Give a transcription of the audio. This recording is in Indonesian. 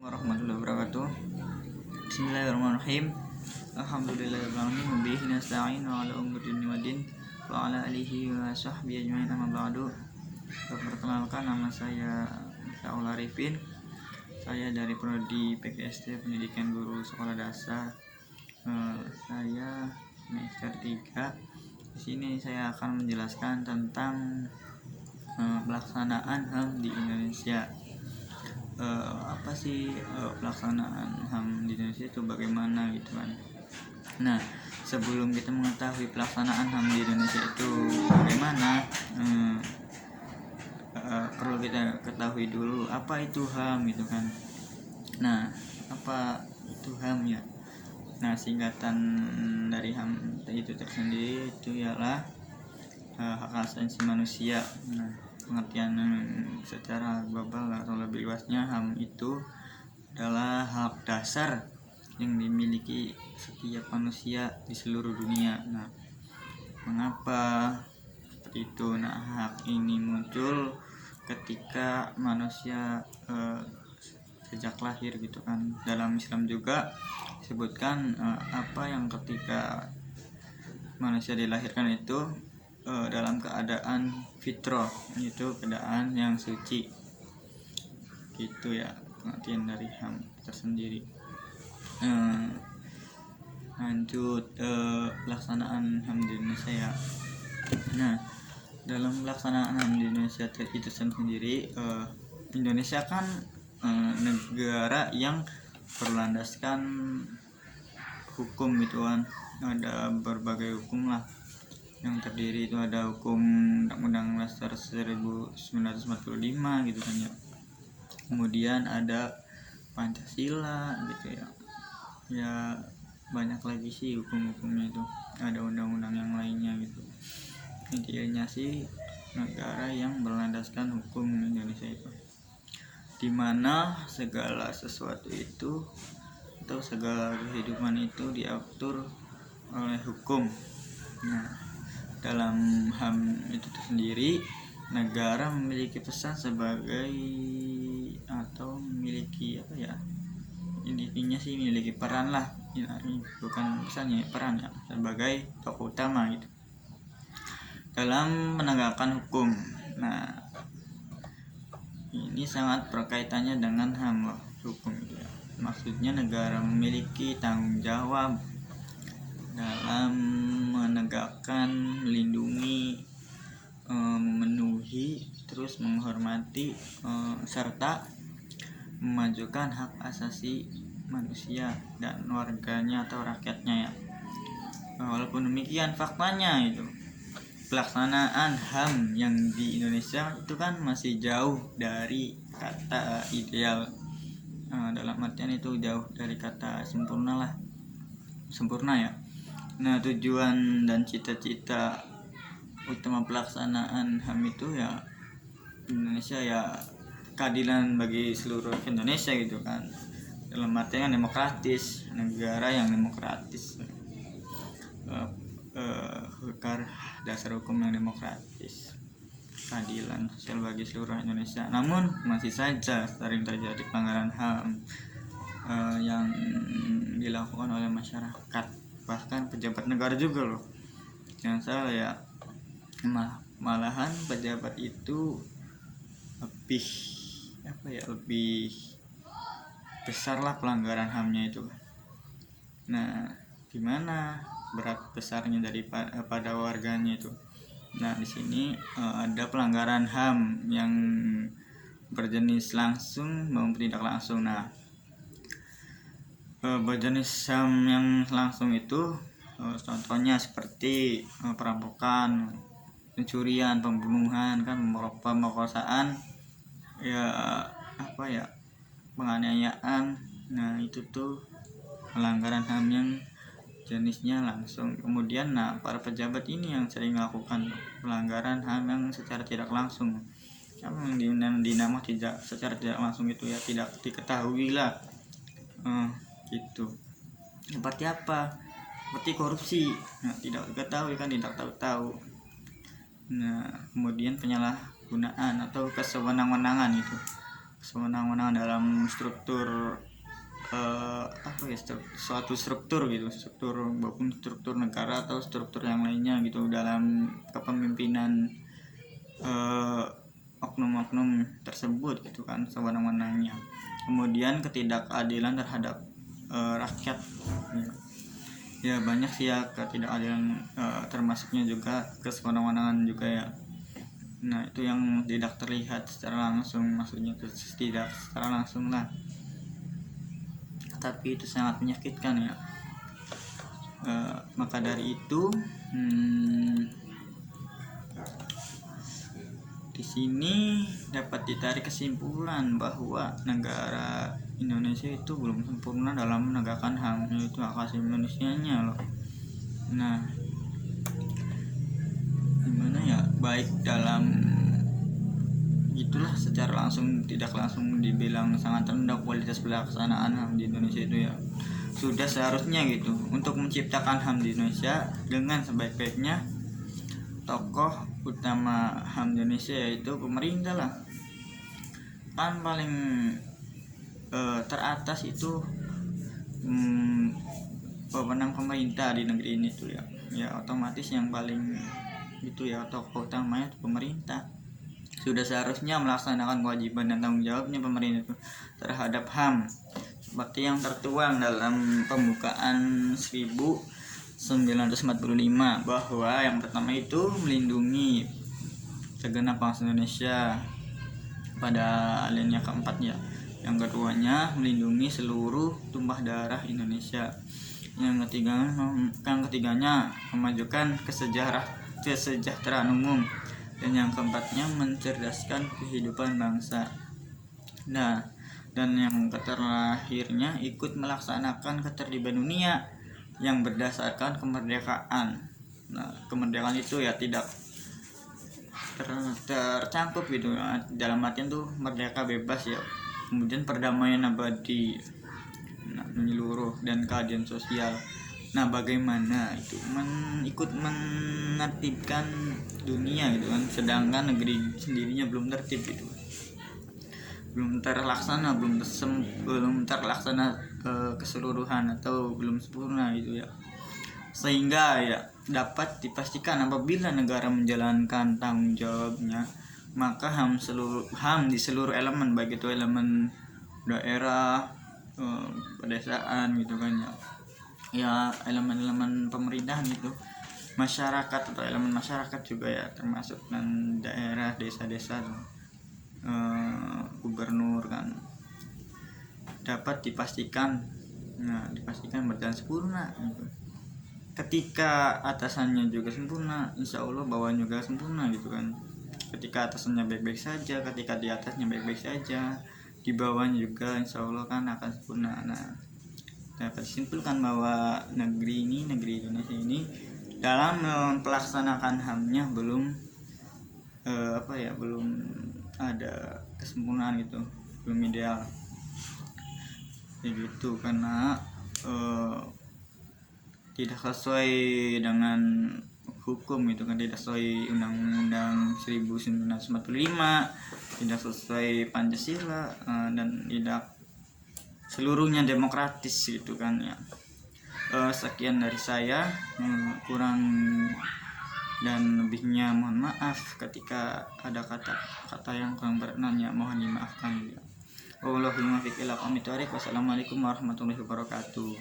Warahmatullahi wabarakatuh. Bismillahirrahmanirrahim. Alhamdulillahirrahmanirrahim. Wabihi nasta'in wa ala umuri waddin wa ala alihi wa sahbihi ajma'in, amma ba'du. Perkenalkan, nama saya Saul Arifin. Saya dari Prodi PGSD Pendidikan Guru Sekolah Dasar. Saya semester 3. Di sini saya akan menjelaskan tentang pelaksanaan HAM di Indonesia. Apa sih pelaksanaan HAM di Indonesia itu bagaimana gitu kan. Nah, sebelum kita mengetahui pelaksanaan HAM di Indonesia itu bagaimana, perlu kita ketahui dulu apa itu HAM gitu kan. Nah, apa itu HAM ya? Nah, singkatan dari HAM itu tersendiri itu ialah hak asasi manusia. Nah, pengertian secara global atau lebih luasnya, HAM itu adalah hak dasar yang dimiliki setiap manusia di seluruh dunia. Nah, mengapa seperti itu? Nah, hak ini muncul ketika manusia sejak lahir gitu kan. Dalam Islam juga disebutkan apa yang ketika manusia dilahirkan itu dalam keadaan fitrah, itu keadaan yang suci gitu ya, pengertian dari HAM tersendiri. Lanjut pelaksanaan HAM di Indonesia ya. Nah, dalam pelaksanaan HAM di Indonesia itu sendiri, Indonesia kan negara yang berlandaskan hukum gitu kan. Ada berbagai hukum lah yang terdiri, itu ada hukum Undang-Undang Dasar 1945 gitu kan ya. Kemudian ada Pancasila gitu ya. Ya banyak lagi sih hukum-hukumnya itu. Ada undang-undang yang lainnya gitu. Intinya sih negara yang berlandaskan hukum Indonesia itu, dimana segala sesuatu itu atau segala kehidupan itu diatur oleh hukum. Nah, dalam HAM itu sendiri, negara memiliki pesan sebagai atau memiliki apa ya, intinya sih memiliki peran lah ya, bukan pesannya, peran ya, sebagai tokoh utama gitu dalam menegakkan hukum. Nah, ini sangat berkaitannya dengan HAM loh, hukum itu ya. Maksudnya negara memiliki tanggung jawab dalam menegakkan, melindungi, memenuhi, terus menghormati, serta memajukan hak asasi manusia dan warganya atau rakyatnya ya. Walaupun demikian, faktanya itu pelaksanaan HAM yang di Indonesia itu kan masih jauh dari kata ideal. Dalam artian itu jauh dari kata sempurna ya. Nah, tujuan dan cita-cita utama pelaksanaan HAM itu ya Indonesia ya keadilan bagi seluruh Indonesia gitu kan. Dalam artian demokratis, negara yang demokratis, dasar hukum yang demokratis, keadilan sosial bagi seluruh Indonesia. Namun masih saja sering terjadi pelanggaran HAM yang dilakukan oleh masyarakat, bahkan pejabat negara juga loh. Jangan salah ya, malahan pejabat itu lebih besar lah pelanggaran HAM-nya itu. Nah, gimana berat besarnya pada warganya itu? Nah, di sini ada pelanggaran HAM yang berjenis langsung maupun tidak langsung. Nah, berjenis HAM yang langsung itu contohnya seperti perampokan, pencurian, pembunuhan, kan, pemerkosaan, ya penganiayaan. Nah, itu tuh pelanggaran HAM yang jenisnya langsung. Kemudian para pejabat ini yang sering melakukan pelanggaran HAM yang secara tidak langsung. Yang dinamakan tidak secara tidak langsung itu ya tidak diketahui lah. Gitu. Seperti apa? Seperti korupsi. Nah, tidak diketahui kan, tidak tahu. Nah, kemudian penyalahgunaan atau kesewenang-wenangan itu. sewenang-wenang dalam struktur suatu struktur gitu, struktur maupun struktur negara atau struktur yang lainnya gitu, dalam kepemimpinan oknum-oknum tersebut gitu kan, sewenang-wenangnya. Kemudian ketidakadilan terhadap rakyat ya banyak sih ya ketidakadilan, termasuknya juga kesewenang-wenangan juga ya. Nah itu yang tidak terlihat secara langsung, maksudnya itu tidak secara langsung lah, tapi itu sangat menyakitkan ya. Maka dari itu di sini dapat ditarik kesimpulan bahwa negara Indonesia itu belum sempurna dalam menegakkan HAM, yaitu hak asasi manusianya loh. Nah, gimana ya, baik dalam itulah secara langsung tidak langsung dibilang sangat rendah kualitas pelaksanaan HAM di Indonesia itu ya. Sudah seharusnya gitu untuk menciptakan HAM di Indonesia dengan sebaik-baiknya, tokoh utama HAM Indonesia yaitu pemerintah lah. Kan paling teratas itu pemenang pemerintah di negeri ini tuh ya. Ya otomatis yang paling itu ya tokoh utamanya itu pemerintah. Sudah seharusnya melaksanakan kewajiban dan tanggung jawabnya pemerintah itu terhadap HAM seperti yang tertuang dalam pembukaan 1945, bahwa yang pertama itu melindungi segenap bangsa Indonesia pada alinea keempat ya. Yang keduanya melindungi seluruh tumpah darah Indonesia. Yang ketiganya memajukan kesejahteraan umum. Dan yang keempatnya mencerdaskan kehidupan bangsa. Nah, dan yang terakhirnya ikut melaksanakan ketertiban dunia yang berdasarkan kemerdekaan. Nah, kemerdekaan itu ya tidak tercangkup gitu ya, dalam artian tuh merdeka bebas ya, kemudian perdamaian abadi, menyeluruh, dan keadilan sosial. Nah bagaimana itu ikut menertibkan dunia gitu kan, sedangkan negeri sendirinya belum tertib gitu, belum terlaksana keseluruhan atau belum sempurna gitu ya. Sehingga ya dapat dipastikan apabila negara menjalankan tanggung jawabnya, maka HAM di seluruh elemen, baik itu elemen daerah, pedesaan gitu kan ya, elemen-elemen pemerintahan gitu, masyarakat atau elemen masyarakat juga ya, termasuk dan daerah, desa-desa, gubernur kan, dapat dipastikan berjalan sempurna gitu. Ketika atasannya juga sempurna, insya Allah bawahan juga sempurna gitu kan. Ketika atasannya baik-baik saja, ketika di atasnya baik-baik saja, di bawahnya juga insya Allah kan akan sempurna. Nah, dapat disimpulkan bahwa negeri Indonesia ini dalam melaksanakan HAM-nya belum belum ada kesempurnaan gitu, belum ideal gitu, karena tidak sesuai dengan hukum itu kan, tidak sesuai Undang-Undang 1945, tidak sesuai Pancasila, dan tidak seluruhnya demokratis gitu kan ya. Sekian dari saya, kurang dan lebihnya mohon maaf. Ketika ada kata yang kurang berkenan ya mohon dimaafkan ya. Wassalamualaikum warahmatullahi wabarakatuh.